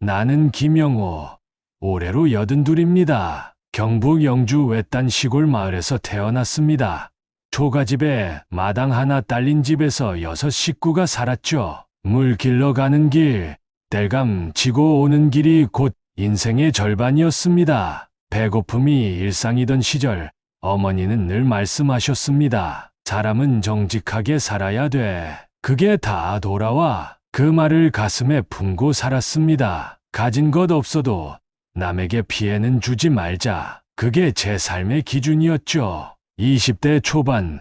나는 김영호. 올해로 82입니다. 경북 영주 외딴 시골 마을에서 태어났습니다. 초가집에 마당 하나 딸린 집에서 6식구가 살았죠. 물 길러 가는 길, 땔감 지고 오는 길이 곧 인생의 절반이었습니다. 배고픔이 일상이던 시절 어머니는 늘 말씀하셨습니다. 사람은 정직하게 살아야 돼. 그게 다 돌아와. 그 말을 가슴에 품고 살았습니다. 가진 것 없어도 남에게 피해는 주지 말자. 그게 제 삶의 기준이었죠. 20대 초반,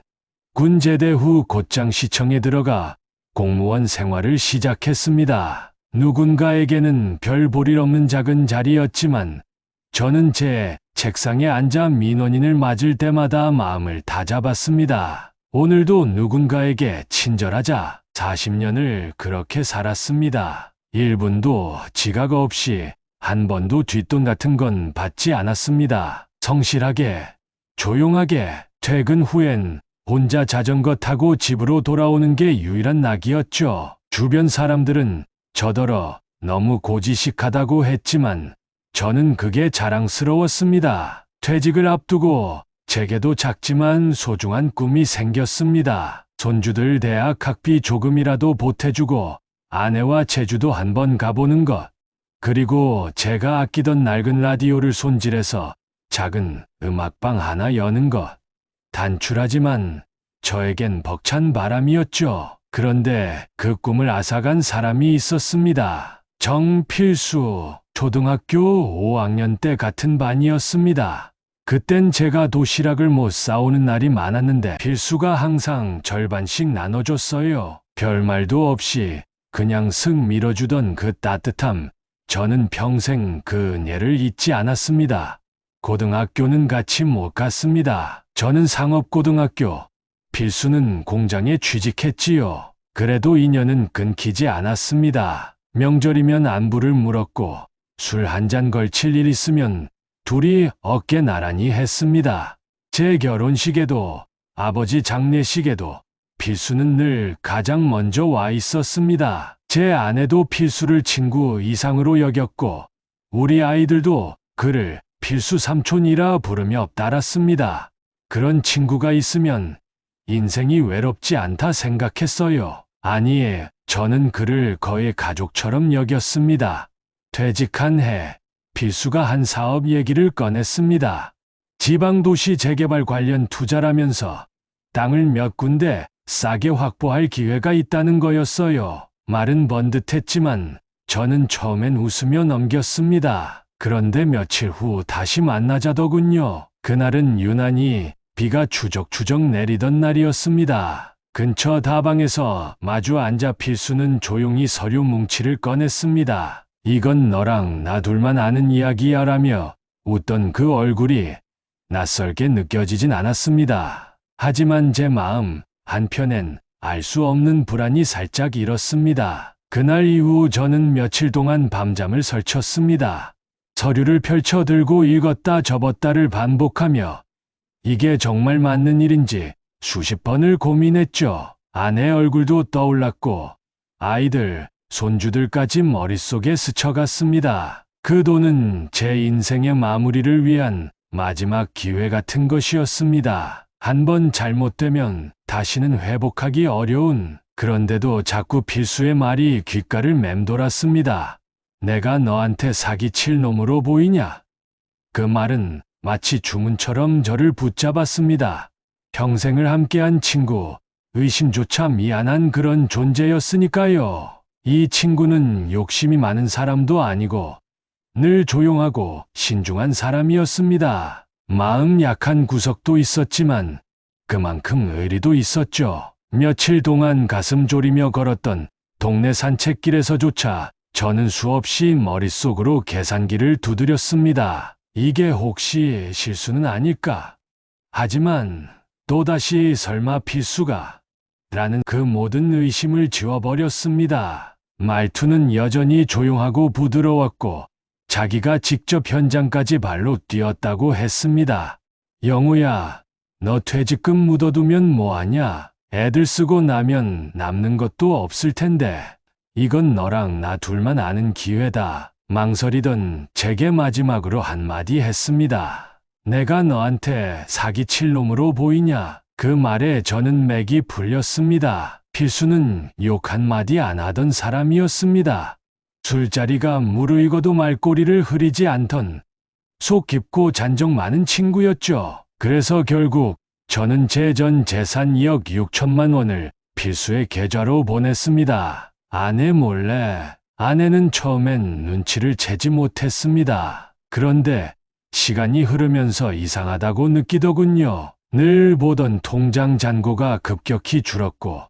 군 제대 후 곧장 시청에 들어가 공무원 생활을 시작했습니다. 누군가에게는 별 볼일 없는 작은 자리였지만 저는 제 책상에 앉아 민원인을 맞을 때마다 마음을 다잡았습니다. 오늘도 누군가에게 친절하자. 40년을 그렇게 살았습니다. 1분도 지각 없이 한 번도 뒷돈 같은 건 받지 않았습니다. 성실하게, 조용하게 퇴근 후엔 혼자 자전거 타고 집으로 돌아오는 게 유일한 낙이었죠. 주변 사람들은 저더러 너무 고지식하다고 했지만 저는 그게 자랑스러웠습니다. 퇴직을 앞두고 제게도 작지만 소중한 꿈이 생겼습니다. 손주들 대학 학비 조금이라도 보태주고 아내와 제주도 한번 가보는 것. 그리고 제가 아끼던 낡은 라디오를 손질해서 작은 음악방 하나 여는 것. 단출하지만 저에겐 벅찬 바람이었죠. 그런데 그 꿈을 앗아간 사람이 있었습니다. 정필수. 초등학교 5학년 때 같은 반이었습니다. 그땐 제가 도시락을 못 싸오는 날이 많았는데 필수가 항상 절반씩 나눠줬어요. 별말도 없이 그냥 슥 밀어주던 그 따뜻함. 저는 평생 그 은혜를 잊지 않았습니다. 고등학교는 같이 못 갔습니다. 저는 상업고등학교, 필수는 공장에 취직했지요. 그래도 인연은 끊기지 않았습니다. 명절이면 안부를 물었고 술 한 잔 걸칠 일 있으면 둘이 어깨 나란히 했습니다. 제 결혼식에도 아버지 장례식에도 필수는 늘 가장 먼저 와 있었습니다. 제 아내도 필수를 친구 이상으로 여겼고 우리 아이들도 그를 필수 삼촌이라 부르며 따랐습니다. 그런 친구가 있으면 인생이 외롭지 않다 생각했어요. 아니, 저는 그를 거의 가족처럼 여겼습니다. 퇴직한 해, 필수가 한 사업 얘기를 꺼냈습니다. 지방도시 재개발 관련 투자라면서 땅을 몇 군데 싸게 확보할 기회가 있다는 거였어요. 말은 번듯했지만 저는 처음엔 웃으며 넘겼습니다. 그런데 며칠 후 다시 만나자더군요. 그날은 유난히 비가 추적추적 내리던 날이었습니다. 근처 다방에서 마주 앉아 필수는 조용히 서류 뭉치를 꺼냈습니다. 이건 너랑 나 둘만 아는 이야기야라며 웃던 그 얼굴이 낯설게 느껴지진 않았습니다. 하지만 제 마음 한편엔 알 수 없는 불안이 살짝 일었습니다. 그날 이후 저는 며칠 동안 밤잠을 설쳤습니다. 서류를 펼쳐 들고 읽었다 접었다를 반복하며 이게 정말 맞는 일인지 수십 번을 고민했죠. 아내 얼굴도 떠올랐고 아이들, 손주들까지 머릿속에 스쳐갔습니다. 그 돈은 제 인생의 마무리를 위한 마지막 기회 같은 것이었습니다. 한번 잘못되면 다시는 회복하기 어려운, 그런데도 자꾸 필수의 말이 귓가를 맴돌았습니다. 내가 너한테 사기칠 놈으로 보이냐? 그 말은 마치 주문처럼 저를 붙잡았습니다. 평생을 함께한 친구, 의심조차 미안한 그런 존재였으니까요. 이 친구는 욕심이 많은 사람도 아니고 늘 조용하고 신중한 사람이었습니다. 마음 약한 구석도 있었지만 그만큼 의리도 있었죠. 며칠 동안 가슴 졸이며 걸었던 동네 산책길에서조차 저는 수없이 머릿속으로 계산기를 두드렸습니다. 이게 혹시 실수는 아닐까? 하지만 또다시 설마 필수가? 라는 그 모든 의심을 지워버렸습니다. 말투는 여전히 조용하고 부드러웠고 자기가 직접 현장까지 발로 뛰었다고 했습니다. 영우야, 너 퇴직금 묻어두면 뭐하냐? 애들 쓰고 나면 남는 것도 없을 텐데. 이건 너랑 나 둘만 아는 기회다. 망설이던 제게 마지막으로 한마디 했습니다. 내가 너한테 사기칠 놈으로 보이냐? 그 말에 저는 맥이 풀렸습니다. 필수는 욕 한마디 안 하던 사람이었습니다. 술자리가 무르익어도 말꼬리를 흐리지 않던 속 깊고 잔정 많은 친구였죠. 그래서 결국 저는 제 전 재산 2억 6천만 원을 필수의 계좌로 보냈습니다. 아내 몰래. 아내는 처음엔 눈치를 채지 못했습니다. 그런데 시간이 흐르면서 이상하다고 느끼더군요. 늘 보던 통장 잔고가 급격히 줄었고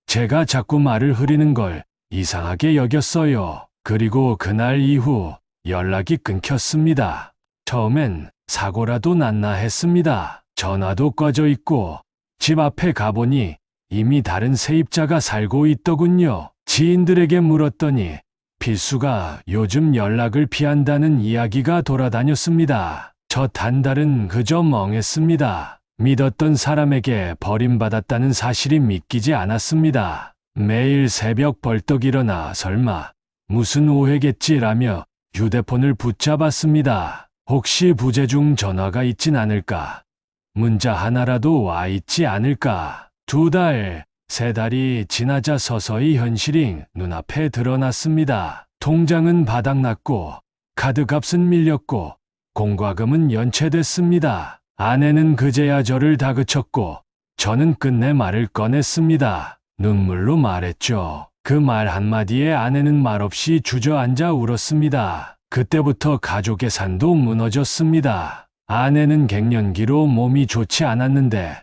제가 자꾸 말을 흐리는 걸 이상하게 여겼어요. 그리고 그날 이후 연락이 끊겼습니다. 처음엔 사고라도 났나 했습니다. 전화도 꺼져 있고 집 앞에 가보니 이미 다른 세입자가 살고 있더군요. 지인들에게 물었더니 필수가 요즘 연락을 피한다는 이야기가 돌아다녔습니다. 저 단달은 그저 멍했습니다. 믿었던 사람에게 버림받았다는 사실이 믿기지 않았습니다. 매일 새벽 벌떡 일어나 설마 무슨 오해겠지라며 휴대폰을 붙잡았습니다. 혹시 부재 중 전화가 있진 않을까? 문자 하나라도 와 있지 않을까? 2달, 3달이 지나자 서서히 현실이 눈앞에 드러났습니다. 통장은 바닥났고 카드값은 밀렸고 공과금은 연체됐습니다. 아내는 그제야 저를 다그쳤고 저는 끝내 말을 꺼냈습니다. 눈물로 말했죠. 그 말 한마디에 아내는 말없이 주저앉아 울었습니다. 그때부터 가족의 산도 무너졌습니다. 아내는 갱년기로 몸이 좋지 않았는데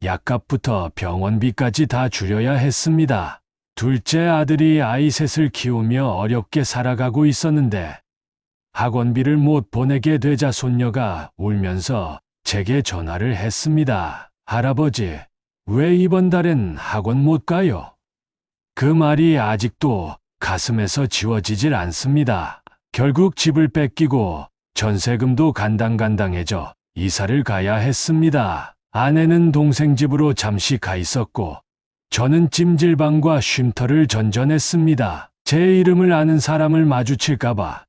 약값부터 병원비까지 다 줄여야 했습니다. 둘째 아들이 아이 셋을 키우며 어렵게 살아가고 있었는데 학원비를 못 보내게 되자 손녀가 울면서 제게 전화를 했습니다. 할아버지, 왜 이번 달엔 학원 못 가요? 그 말이 아직도 가슴에서 지워지질 않습니다. 결국 집을 뺏기고 전세금도 간당간당해져 이사를 가야 했습니다. 아내는 동생 집으로 잠시 가 있었고 저는 찜질방과 쉼터를 전전했습니다. 제 이름을 아는 사람을 마주칠까봐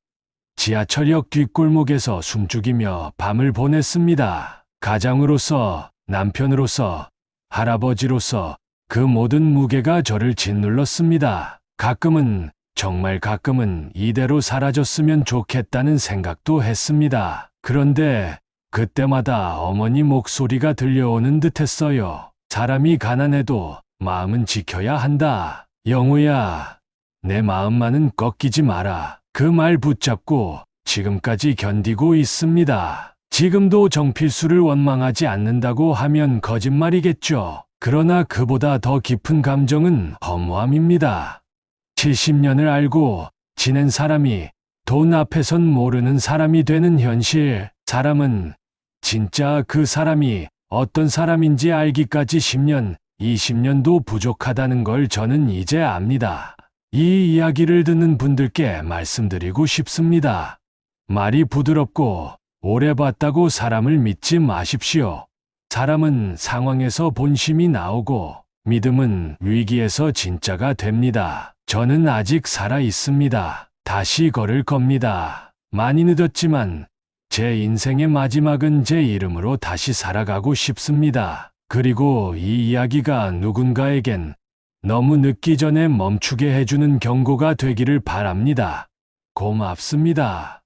지하철역 뒷골목에서 숨죽이며 밤을 보냈습니다. 가장으로서, 남편으로서, 할아버지로서 그 모든 무게가 저를 짓눌렀습니다. 가끔은, 정말 가끔은 이대로 사라졌으면 좋겠다는 생각도 했습니다. 그런데 그때마다 어머니 목소리가 들려오는 듯했어요. 사람이 가난해도 마음은 지켜야 한다. 영우야, 내 마음만은 꺾이지 마라. 그 말 붙잡고 지금까지 견디고 있습니다. 지금도 정필수를 원망하지 않는다고 하면 거짓말이겠죠. 그러나 그보다 더 깊은 감정은 허무함입니다. 70년을 알고 지낸 사람이 돈 앞에선 모르는 사람이 되는 현실. 사람은 진짜 그 사람이 어떤 사람인지 알기까지 10년, 20년도 부족하다는 걸 저는 이제 압니다. 이 이야기를 듣는 분들께 말씀드리고 싶습니다. 말이 부드럽고 오래 봤다고 사람을 믿지 마십시오. 사람은 상황에서 본심이 나오고 믿음은 위기에서 진짜가 됩니다. 저는 아직 살아 있습니다. 다시 걸을 겁니다. 많이 늦었지만 제 인생의 마지막은 제 이름으로 다시 살아가고 싶습니다. 그리고 이 이야기가 누군가에겐 너무 늦기 전에 멈추게 해주는 경고가 되기를 바랍니다. 고맙습니다.